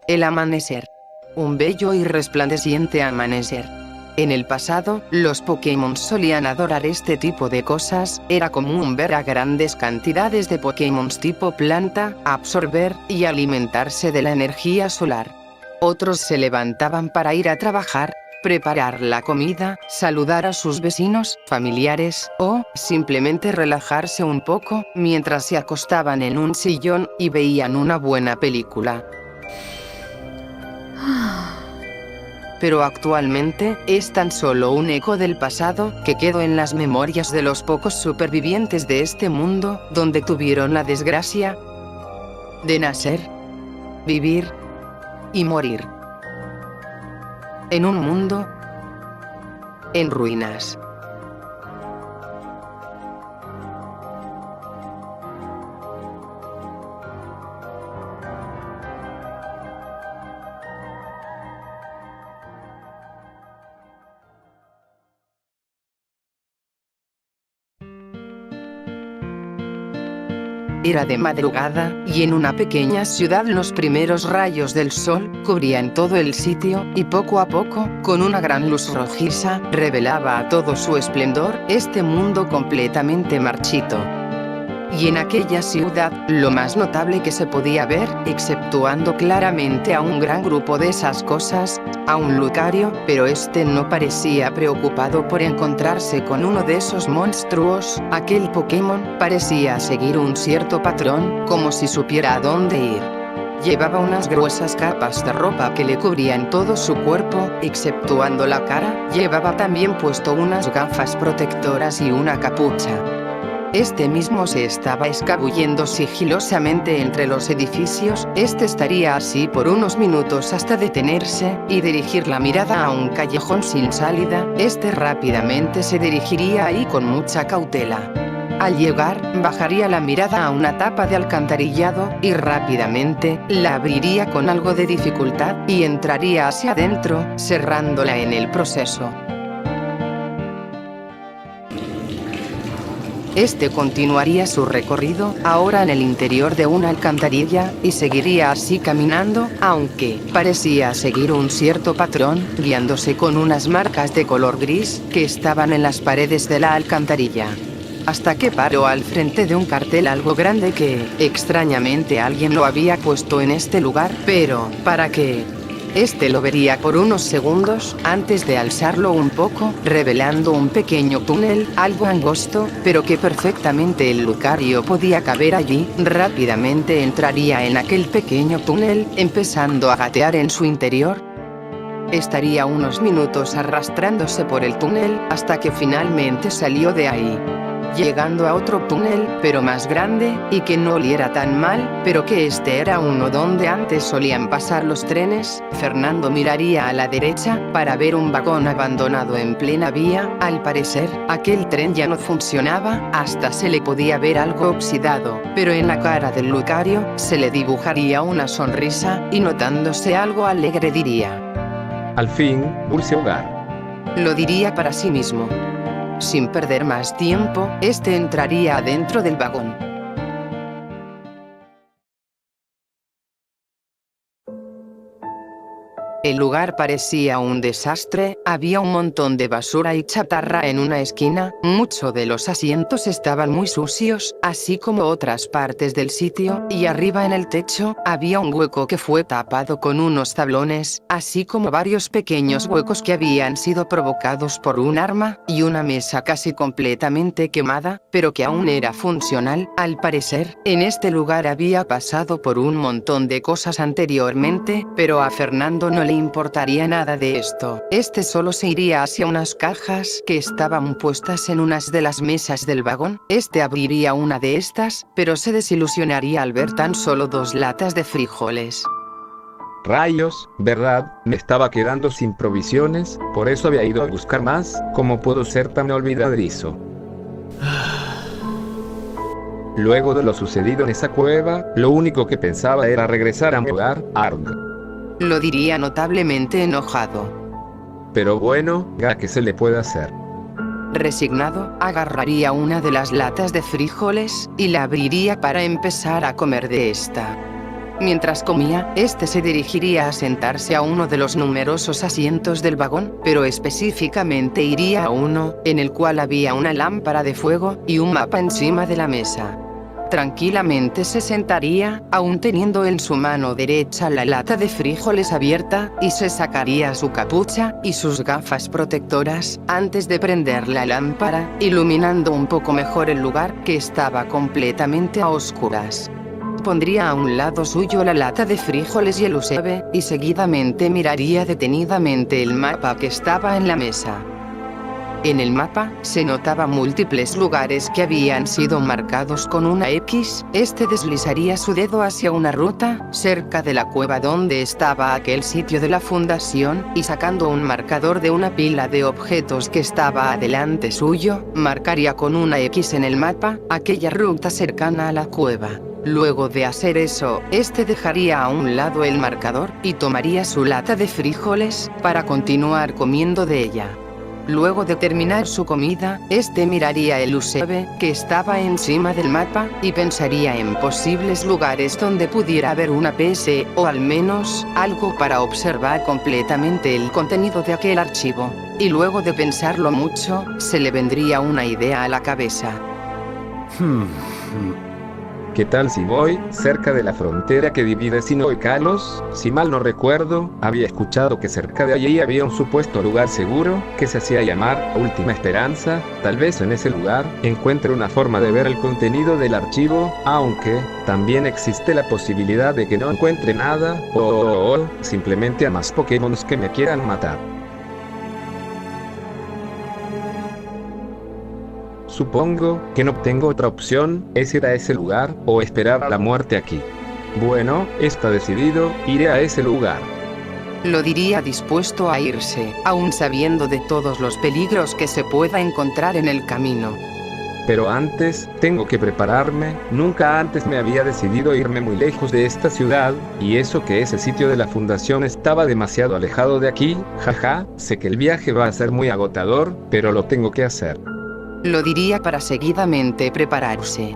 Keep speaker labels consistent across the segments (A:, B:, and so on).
A: El amanecer. Un bello y resplandeciente amanecer. En el pasado, los Pokémon solían adorar este tipo de cosas, era común ver a grandes cantidades de Pokémon tipo planta, absorber y alimentarse de la energía solar. Otros se levantaban para ir a trabajar, preparar la comida, saludar a sus vecinos, familiares, o simplemente relajarse un poco, mientras se acostaban en un sillón y veían una buena película. Pero actualmente, es tan solo un eco del pasado, que quedó en las memorias de los pocos supervivientes de este mundo, donde tuvieron la desgracia de nacer, vivir y morir. En un mundo en ruinas. Era de madrugada, y en una pequeña ciudad los primeros rayos del sol cubrían todo el sitio, y poco a poco, con una gran luz rojiza, revelaba a todo su esplendor este mundo completamente marchito. Y en aquella ciudad, lo más notable que se podía ver, exceptuando claramente a un gran grupo de esas cosas, a un Lucario, pero este no parecía preocupado por encontrarse con uno de esos monstruos, aquel Pokémon parecía seguir un cierto patrón, como si supiera a dónde ir. Llevaba unas gruesas capas de ropa que le cubrían todo su cuerpo, exceptuando la cara, llevaba también puesto unas gafas protectoras y una capucha. Este mismo se estaba escabullendo sigilosamente entre los edificios, estaría así por unos minutos hasta detenerse, y dirigir la mirada a un callejón sin salida, rápidamente se dirigiría ahí con mucha cautela. Al llegar, bajaría la mirada a una tapa de alcantarillado, y rápidamente, la abriría con algo de dificultad, y entraría hacia adentro, cerrándola en el proceso. Continuaría su recorrido, ahora en el interior de una alcantarilla, y seguiría así caminando, aunque parecía seguir un cierto patrón, guiándose con unas marcas de color gris, que estaban en las paredes de la alcantarilla. Hasta que paró al frente de un cartel algo grande que, extrañamente alguien lo había puesto en este lugar, pero, ¿para qué? Lo vería por unos segundos, antes de alzarlo un poco, revelando un pequeño túnel, algo angosto, pero que perfectamente el Lucario podía caber allí. Rápidamente entraría en aquel pequeño túnel, empezando a gatear en su interior. Estaría unos minutos arrastrándose por el túnel, hasta que finalmente salió de ahí. Llegando a otro túnel, pero más grande, y que no oliera tan mal, pero que era uno donde antes solían pasar los trenes. Fernando miraría a la derecha, para ver un vagón abandonado en plena vía. Al parecer, aquel tren ya no funcionaba, hasta se le podía ver algo oxidado, pero en la cara del Lucario, se le dibujaría una sonrisa, y notándose algo alegre diría:
B: al fin, dulce hogar.
A: Lo diría para sí mismo. Sin perder más tiempo, entraría adentro del vagón. El lugar parecía un desastre, había un montón de basura y chatarra en una esquina, muchos de los asientos estaban muy sucios, así como otras partes del sitio, y arriba en el techo, había un hueco que fue tapado con unos tablones, así como varios pequeños huecos que habían sido provocados por un arma, y una mesa casi completamente quemada, pero que aún era funcional. Al parecer, en este lugar había pasado por un montón de cosas anteriormente, pero a Fernando no le importaría nada de esto. Solo se iría hacia unas cajas que estaban puestas en unas de las mesas del vagón. Abriría una de estas, pero se desilusionaría al ver tan solo 2 latas de frijoles.
B: Rayos, ¿verdad? Me estaba quedando sin provisiones, por eso había ido a buscar más. ¿Cómo puedo ser tan olvidadizo? Luego de lo sucedido en esa cueva, lo único que pensaba era regresar a mi hogar, Arg.
A: Lo diría notablemente enojado.
B: Pero bueno, ¿a qué se le puede hacer?
A: Resignado, agarraría una de las latas de frijoles, y la abriría para empezar a comer de esta. Mientras comía, este se dirigiría a sentarse a uno de los numerosos asientos del vagón, pero específicamente iría a uno, en el cual había una lámpara de fuego, y un mapa encima de la mesa. Tranquilamente se sentaría, aún teniendo en su mano derecha la lata de frijoles abierta, y se sacaría su capucha y sus gafas protectoras, antes de prender la lámpara, iluminando un poco mejor el lugar, que estaba completamente a oscuras. Pondría a un lado suyo la lata de frijoles y el USB, y seguidamente miraría detenidamente el mapa que estaba en la mesa. En el mapa, se notaba múltiples lugares que habían sido marcados con una X. Este deslizaría su dedo hacia una ruta, cerca de la cueva donde estaba aquel sitio de la fundación, y sacando un marcador de una pila de objetos que estaba adelante suyo, marcaría con una X en el mapa, aquella ruta cercana a la cueva. Luego de hacer eso, este dejaría a un lado el marcador, y tomaría su lata de frijoles, para continuar comiendo de ella. Luego de terminar su comida, este miraría el USB, que estaba encima del mapa, y pensaría en posibles lugares donde pudiera haber una PC, o al menos, algo para observar completamente el contenido de aquel archivo. Y luego de pensarlo mucho, se le vendría una idea a la cabeza.
B: ¿Qué tal si voy cerca de la frontera que divide Sinnoh y Kalos? Si mal no recuerdo, había escuchado que cerca de allí había un supuesto lugar seguro, que se hacía llamar Última Esperanza. Tal vez en ese lugar encuentre una forma de ver el contenido del archivo, aunque también existe la posibilidad de que no encuentre nada, o simplemente a más Pokémon que me quieran matar. Supongo que no tengo otra opción, es ir a ese lugar, o esperar a la muerte aquí. Bueno, está decidido, iré a ese lugar.
A: Lo diría dispuesto a irse, aún sabiendo de todos los peligros que se pueda encontrar en el camino.
B: Pero antes, tengo que prepararme. Nunca antes me había decidido irme muy lejos de esta ciudad, y eso que ese sitio de la fundación estaba demasiado alejado de aquí. Jaja, sé que el viaje va a ser muy agotador, pero lo tengo que hacer.
A: Lo diría para seguidamente prepararse.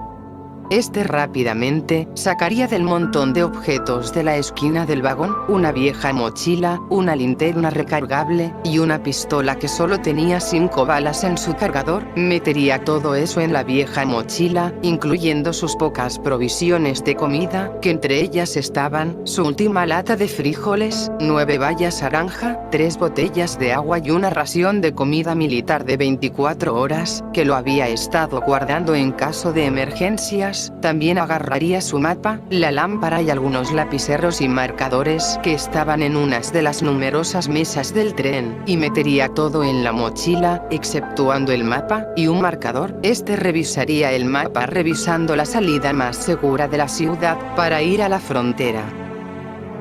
A: Este rápidamente sacaría del montón de objetos de la esquina del vagón una vieja mochila, una linterna recargable y una pistola que solo tenía 5 balas en su cargador. Metería todo eso en la vieja mochila, incluyendo sus pocas provisiones de comida, que entre ellas estaban su última lata de frijoles, 9 bayas naranja, 3 botellas de agua y una ración de comida militar de 24 horas, que lo había estado guardando en caso de emergencias. También agarraría su mapa, la lámpara y algunos lapiceros y marcadores que estaban en unas de las numerosas mesas del tren, y metería todo en la mochila, exceptuando el mapa y un marcador. Este revisaría el mapa revisando la salida más segura de la ciudad para ir a la frontera.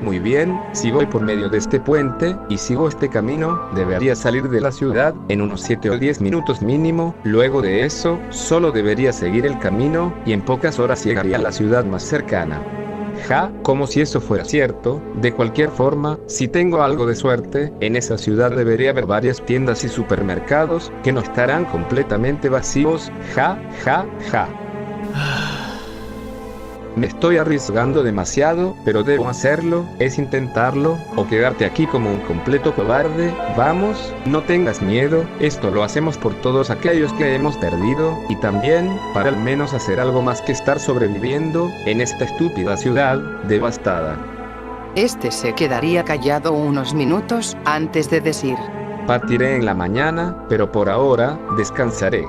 B: Muy bien, si voy por medio de este puente, y sigo este camino, debería salir de la ciudad en unos 7 o 10 minutos mínimo. Luego de eso, solo debería seguir el camino, y en pocas horas llegaría a la ciudad más cercana. Como si eso fuera cierto. De cualquier forma, si tengo algo de suerte, en esa ciudad debería haber varias tiendas y supermercados, que no estarán completamente vacíos. Me estoy arriesgando demasiado, pero debo hacerlo. Es intentarlo, o quedarte aquí como un completo cobarde. Vamos, no tengas miedo, esto lo hacemos por todos aquellos que hemos perdido, y también, para al menos hacer algo más que estar sobreviviendo, en esta estúpida ciudad, devastada.
A: Este se quedaría callado unos minutos, antes de decir:
B: partiré en la mañana, pero por ahora, descansaré.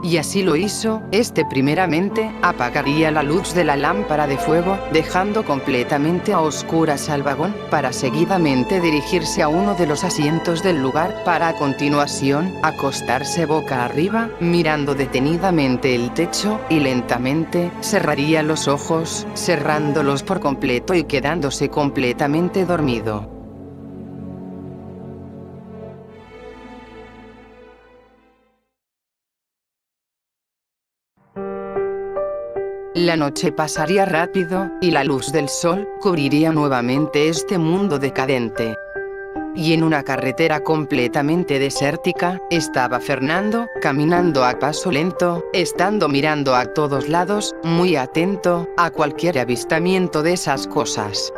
A: Y así lo hizo. Este primeramente apagaría la luz de la lámpara de fuego, dejando completamente a oscuras al vagón, para seguidamente dirigirse a uno de los asientos del lugar, para a continuación acostarse boca arriba, mirando detenidamente el techo, y lentamente cerraría los ojos, cerrándolos por completo y quedándose completamente dormido. La noche pasaría rápido, y la luz del sol cubriría nuevamente este mundo decadente. y en una carretera completamente desértica, estaba Fernando, caminando a paso lento, estando mirando a todos lados, muy atento a cualquier avistamiento de esas cosas.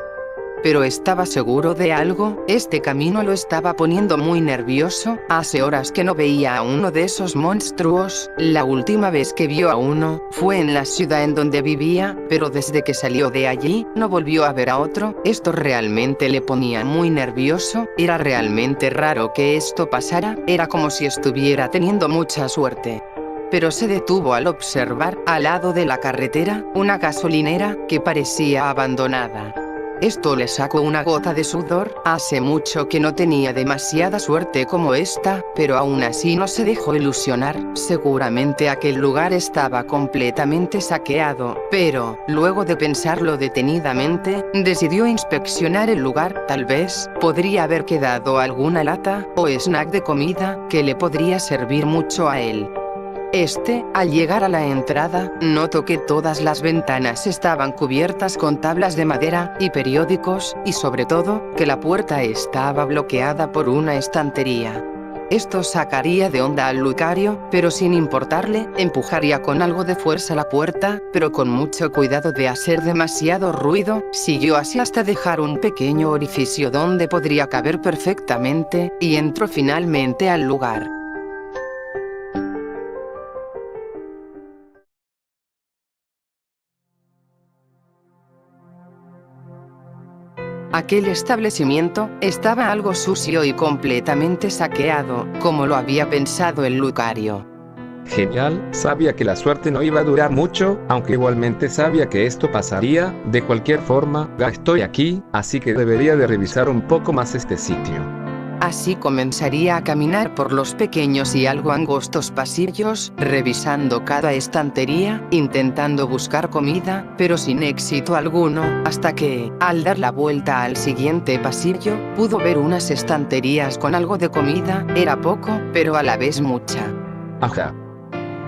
A: Pero estaba seguro de algo, este camino lo estaba poniendo muy nervioso, hace horas que no veía a uno de esos monstruos, la última vez que vio a uno, fue en la ciudad en donde vivía, pero desde que salió de allí, no volvió a ver a otro, esto realmente le ponía muy nervioso, era realmente raro que esto pasara, era como si estuviera teniendo mucha suerte. Pero se detuvo al observar, al lado de la carretera, una gasolinera, que parecía abandonada. Esto le sacó una gota de sudor, hace mucho que no tenía demasiada suerte como esta, pero aún así no se dejó ilusionar, seguramente aquel lugar estaba completamente saqueado, pero, luego de pensarlo detenidamente, decidió inspeccionar el lugar, tal vez, podría haber quedado alguna lata, o snack de comida, que le podría servir mucho a él. Al llegar a la entrada, notó que todas las ventanas estaban cubiertas con tablas de madera y periódicos, y sobre todo, que la puerta estaba bloqueada por una estantería. Esto sacaría de onda al Lucario, pero sin importarle, empujaría con algo de fuerza la puerta, pero con mucho cuidado de hacer demasiado ruido, siguió así hasta dejar un pequeño orificio donde podría caber perfectamente, y entró finalmente al lugar. Aquel establecimiento estaba algo sucio y completamente saqueado, como lo había pensado el Lucario.
B: Genial, sabía que la suerte no iba a durar mucho, aunque igualmente sabía que esto pasaría, de cualquier forma, ya estoy aquí, así que debería de revisar un poco más este sitio.
A: Así comenzaría a caminar por los pequeños y algo angostos pasillos, revisando cada estantería, intentando buscar comida, pero sin éxito alguno, hasta que, al dar la vuelta al siguiente pasillo, pudo ver unas estanterías con algo de comida, era poco, pero a la vez mucha.
B: Ajá.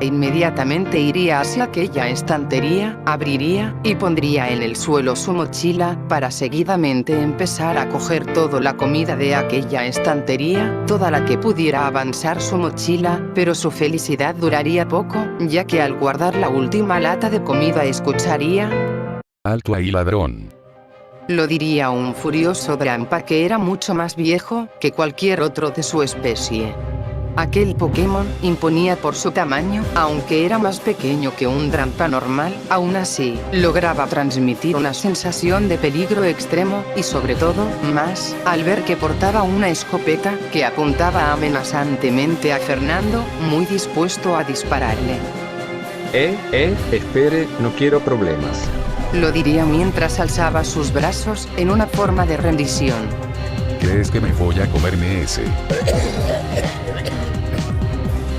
A: Inmediatamente iría hacia aquella estantería, abriría, y pondría en el suelo su mochila, para seguidamente empezar a coger toda la comida de aquella estantería, toda la que pudiera avanzar su mochila, pero su felicidad duraría poco, ya que al guardar la última lata de comida escucharía:
C: «Alto ahí, ladrón».
A: Lo diría un furioso Drampa que era mucho más viejo que cualquier otro de su especie. Aquel Pokémon imponía por su tamaño, aunque era más pequeño que un Drampa normal, aún así, lograba transmitir una sensación de peligro extremo, y sobre todo, más, al ver que portaba una escopeta, que apuntaba amenazantemente a Fernando, muy dispuesto a dispararle.
B: Espere, no quiero problemas.
A: Lo diría mientras alzaba sus brazos, en una forma de rendición.
C: ¿Crees que me voy a comerme ese?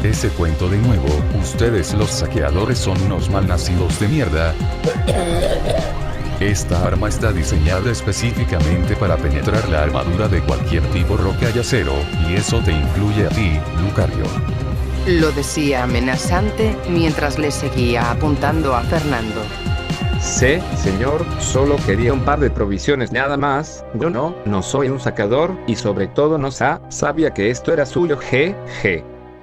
C: Ese cuento de nuevo, ustedes los saqueadores son unos malnacidos de mierda. Esta arma está diseñada específicamente para penetrar la armadura de cualquier tipo roca y acero, y eso te incluye a ti, Lucario.
A: Lo decía amenazante, mientras le seguía apuntando a Fernando.
B: Sí, señor, solo quería un par de provisiones nada más, yo no soy un sacador, y sobre todo no sabía que esto era suyo,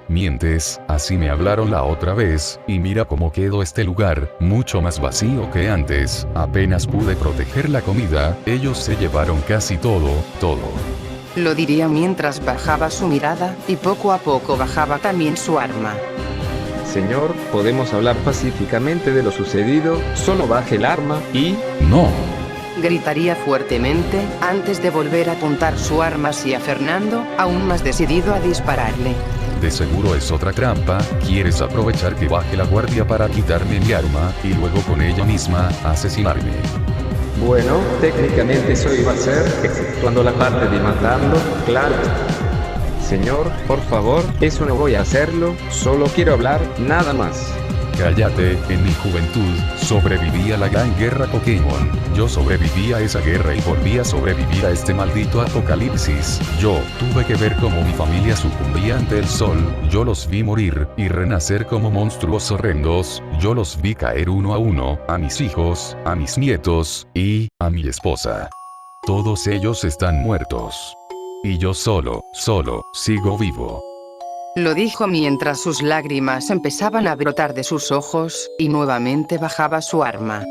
C: Mientes, así me hablaron la otra vez, y mira cómo quedó este lugar, mucho más vacío que antes, apenas pude proteger la comida, ellos se llevaron casi todo.
A: Lo diría mientras bajaba su mirada, y poco a poco bajaba también su arma.
B: Señor, podemos hablar pacíficamente de lo sucedido, solo baje el arma, y...
C: ¡No!
A: Gritaría fuertemente, antes de volver a apuntar su arma hacia Fernando, aún más decidido a dispararle.
C: De seguro es otra trampa, quieres aprovechar que baje la guardia para quitarme mi arma, y luego con ella misma, asesinarme.
B: Bueno, técnicamente eso iba a ser, exceptuando la parte de matarlo, claro. Señor, por favor, eso no voy a hacerlo, solo quiero hablar, nada más.
C: Cállate, en mi juventud, sobreviví a la gran guerra Pokémon, yo sobreviví a esa guerra y volví a sobrevivir a este maldito apocalipsis, yo tuve que ver cómo mi familia sucumbía ante el sol, yo los vi morir, y renacer como monstruos horrendos, yo los vi caer uno, a mis hijos, a mis nietos, y a mi esposa. Todos ellos están muertos. Y yo solo, sigo vivo.
A: Lo dijo mientras sus lágrimas empezaban a brotar de sus ojos, y nuevamente bajaba su arma.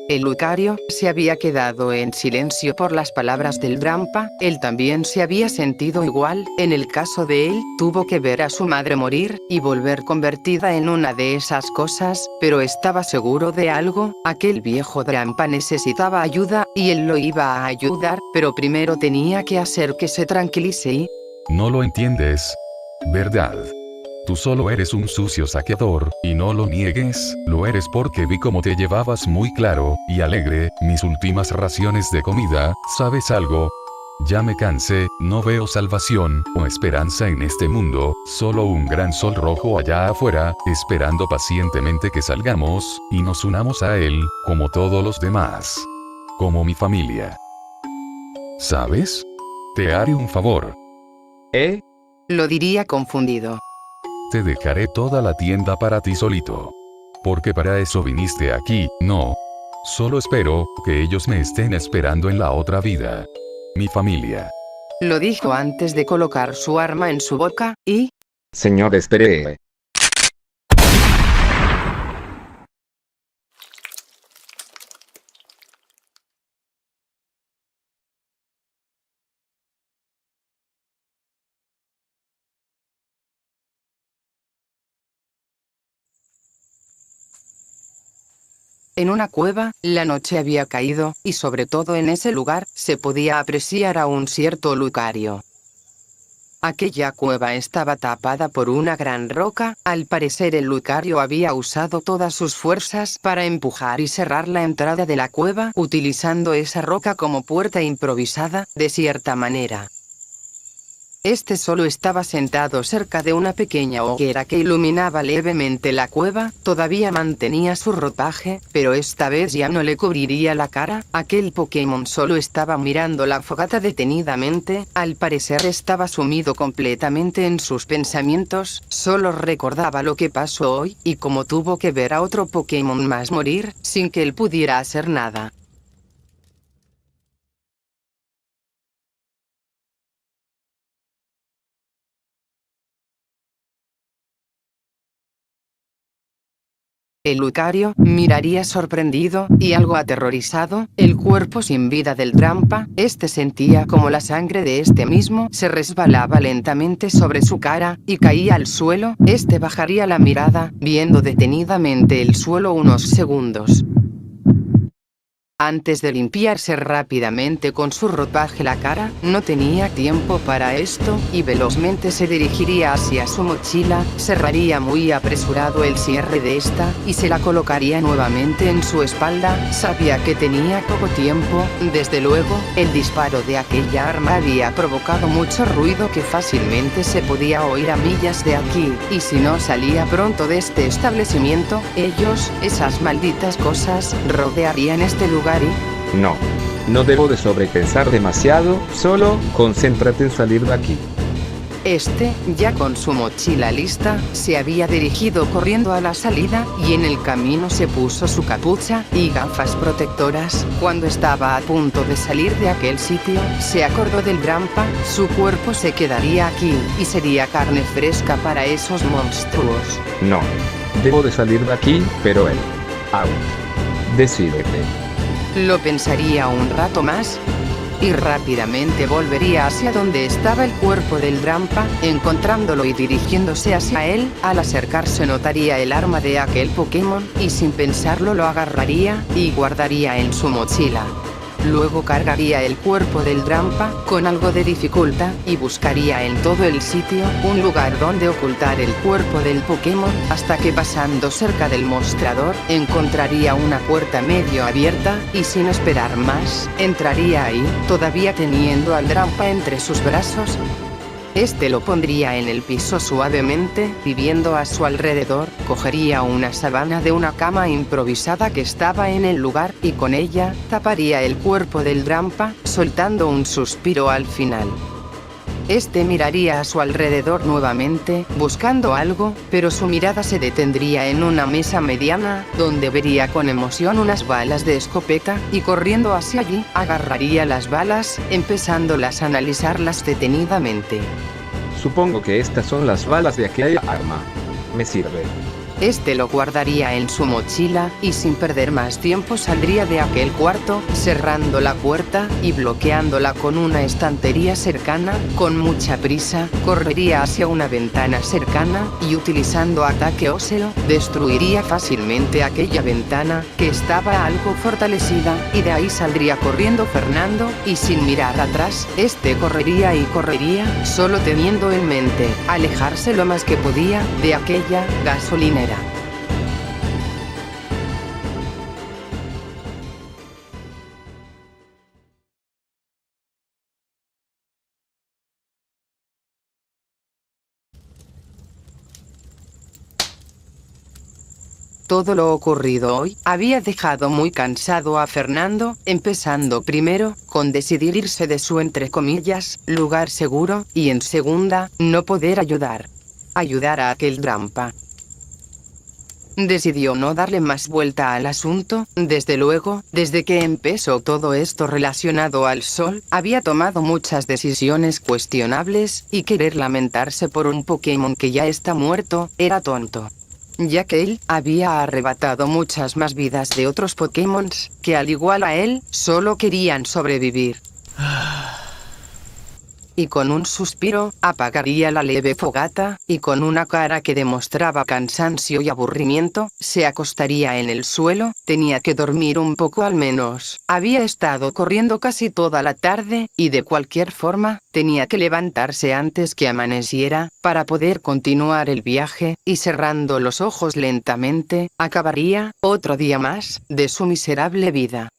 A: El Lucario se había quedado en silencio por las palabras del Drampa. Él también se había sentido igual. En el caso de él, tuvo que ver a su madre morir y volver convertida en una de esas cosas, pero estaba seguro de algo: aquel viejo Drampa necesitaba ayuda, y él lo iba a ayudar, pero primero tenía que hacer que se tranquilice y...
C: No lo entiendes, ¿verdad? Tú solo eres un sucio saqueador, y no lo niegues, lo eres porque vi cómo te llevabas muy claro y alegre mis últimas raciones de comida. ¿Sabes algo? Ya me cansé, no veo salvación o esperanza en este mundo, solo un gran sol rojo allá afuera, esperando pacientemente que salgamos y nos unamos a él, como todos los demás. Como mi familia. ¿Sabes? Te haré un favor.
A: Lo diría confundido.
C: Te dejaré toda la tienda para ti solito. Porque para eso viniste aquí, ¿no? Solo espero que ellos me estén esperando en la otra vida. Mi familia.
A: Lo dijo antes de colocar su arma en su boca, y...
B: Señor, espere.
A: En una cueva, la noche había caído, y sobre todo en ese lugar, se podía apreciar a un cierto Lucario. Aquella cueva estaba tapada por una gran roca. Al parecer el Lucario había usado todas sus fuerzas para empujar y cerrar la entrada de la cueva, utilizando esa roca como puerta improvisada, de cierta manera. Este solo estaba sentado cerca de una pequeña hoguera que iluminaba levemente la cueva. Todavía mantenía su ropaje, pero esta vez ya no le cubriría la cara. Aquel Pokémon solo estaba mirando la fogata detenidamente. Al parecer estaba sumido completamente en sus pensamientos. Solo recordaba lo que pasó hoy, y cómo tuvo que ver a otro Pokémon más morir, sin que él pudiera hacer nada. El Lucario miraría sorprendido y algo aterrorizado el cuerpo sin vida del Drampa. Este sentía como la sangre de este mismo se resbalaba lentamente sobre su cara y caía al suelo. Este bajaría la mirada, viendo detenidamente el suelo unos segundos. Antes de limpiarse rápidamente con su ropaje la cara, no tenía tiempo para esto, y velozmente se dirigiría hacia su mochila, cerraría muy apresurado el cierre de esta, y se la colocaría nuevamente en su espalda. Sabía que tenía poco tiempo. Desde luego, el disparo de aquella arma había provocado mucho ruido que fácilmente se podía oír a millas de aquí, y si no salía pronto de este establecimiento, ellos, esas malditas cosas, rodearían este lugar y...
B: No debo de sobrepensar demasiado, solo concéntrate en salir de aquí.
A: Este, ya con su mochila lista, se había dirigido corriendo a la salida, y en el camino se puso su capucha y gafas protectoras. Cuando estaba a punto de salir de aquel sitio, se acordó del Drampa. Su cuerpo se quedaría aquí, y sería carne fresca para esos monstruos.
B: No. Debo de salir de aquí, pero él... Decídete.
A: Lo pensaría un rato más, y rápidamente volvería hacia donde estaba el cuerpo del Drampa, encontrándolo y dirigiéndose hacia él. Al acercarse notaría el arma de aquel Pokémon, y sin pensarlo lo agarraría, y guardaría en su mochila. Luego cargaría el cuerpo del Drampa, con algo de dificultad, y buscaría en todo el sitio un lugar donde ocultar el cuerpo del Pokémon, hasta que pasando cerca del mostrador, encontraría una puerta medio abierta, y sin esperar más, entraría ahí, todavía teniendo al Drampa entre sus brazos. Este lo pondría en el piso suavemente, y viendo a su alrededor, cogería una sábana de una cama improvisada que estaba en el lugar, y con ella, taparía el cuerpo del Drampa, soltando un suspiro al final. Este miraría a su alrededor nuevamente, buscando algo, pero su mirada se detendría en una mesa mediana, donde vería con emoción unas balas de escopeta, y corriendo hacia allí, agarraría las balas, empezándolas a analizarlas detenidamente.
B: Supongo que estas son las balas de aquella arma. Me sirve.
A: Este lo guardaría en su mochila, y sin perder más tiempo saldría de aquel cuarto, cerrando la puerta, y bloqueándola con una estantería cercana. Con mucha prisa, correría hacia una ventana cercana, y utilizando ataque óseo, destruiría fácilmente aquella ventana, que estaba algo fortalecida, y de ahí saldría corriendo Fernando, y sin mirar atrás, este correría y correría, solo teniendo en mente, alejarse lo más que podía, de aquella gasolinera. Todo lo ocurrido hoy había dejado muy cansado a Fernando, empezando primero con decidir irse de su entre comillas lugar seguro, y en segunda, no poder ayudar a aquel trampa. Decidió no darle más vuelta al asunto. Desde luego, desde que empezó todo esto relacionado al sol, había tomado muchas decisiones cuestionables, y querer lamentarse por un Pokémon que ya está muerto, era tonto, ya que él había arrebatado muchas más vidas de otros Pokémon, que al igual a él, solo querían sobrevivir. Y con un suspiro, apagaría la leve fogata, y con una cara que demostraba cansancio y aburrimiento, se acostaría en el suelo. Tenía que dormir un poco al menos. Había estado corriendo casi toda la tarde, y de cualquier forma, tenía que levantarse antes que amaneciera, para poder continuar el viaje, y cerrando los ojos lentamente, acabaría otro día más de su miserable vida.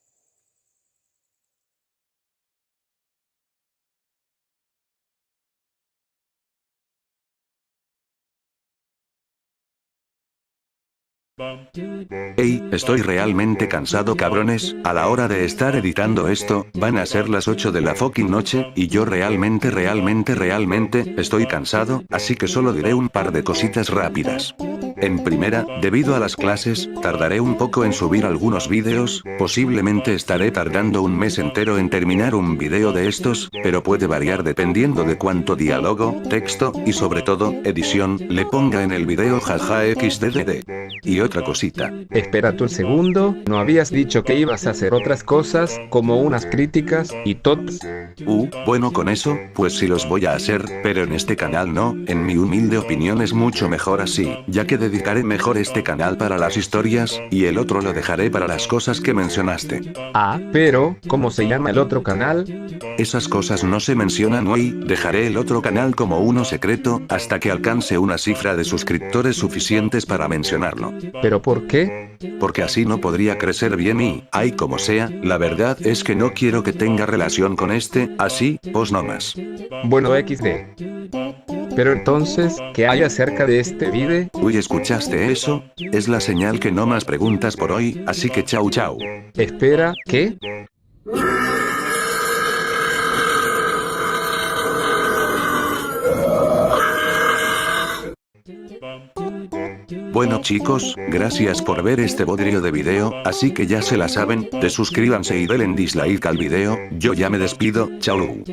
D: Ey, estoy realmente cansado, cabrones. A la hora de estar editando esto, van a ser las 8 de la fucking noche, y yo realmente estoy cansado, así que solo diré un par de cositas rápidas. En primera, debido a las clases, tardaré un poco en subir algunos vídeos, posiblemente estaré tardando un mes entero en terminar un vídeo de estos, pero puede variar dependiendo de cuánto diálogo, texto, y sobre todo, edición, le ponga en el vídeo, jaja xddd. Y otra cosita.
B: Espera tú un segundo, ¿no habías dicho que ibas a hacer otras cosas, como unas críticas, y tops?
D: Bueno, con eso, pues sí los voy a hacer, pero en este canal no. En mi humilde opinión es mucho mejor así, ya que dedicaré mejor este canal para las historias, y el otro lo dejaré para las cosas que mencionaste.
B: Pero, ¿cómo se llama el otro canal?
D: Esas cosas no se mencionan hoy. Dejaré el otro canal como uno secreto, hasta que alcance una cifra de suscriptores suficientes para mencionarlo.
B: ¿Pero por qué?
D: Porque así no podría crecer bien y, ay como sea, la verdad es que no quiero que tenga relación con este, así, pues no más.
B: Bueno, XD. Pero entonces, ¿qué hay acerca de este vídeo?
D: Uy, ¿escuchaste eso? Es la señal que no más preguntas por hoy, así que chau chau.
B: Espera, ¿qué?
D: Bueno chicos, gracias por ver este bodrio de video, así que ya se la saben, suscríbanse y denle dislike al video. Yo ya me despido, chau.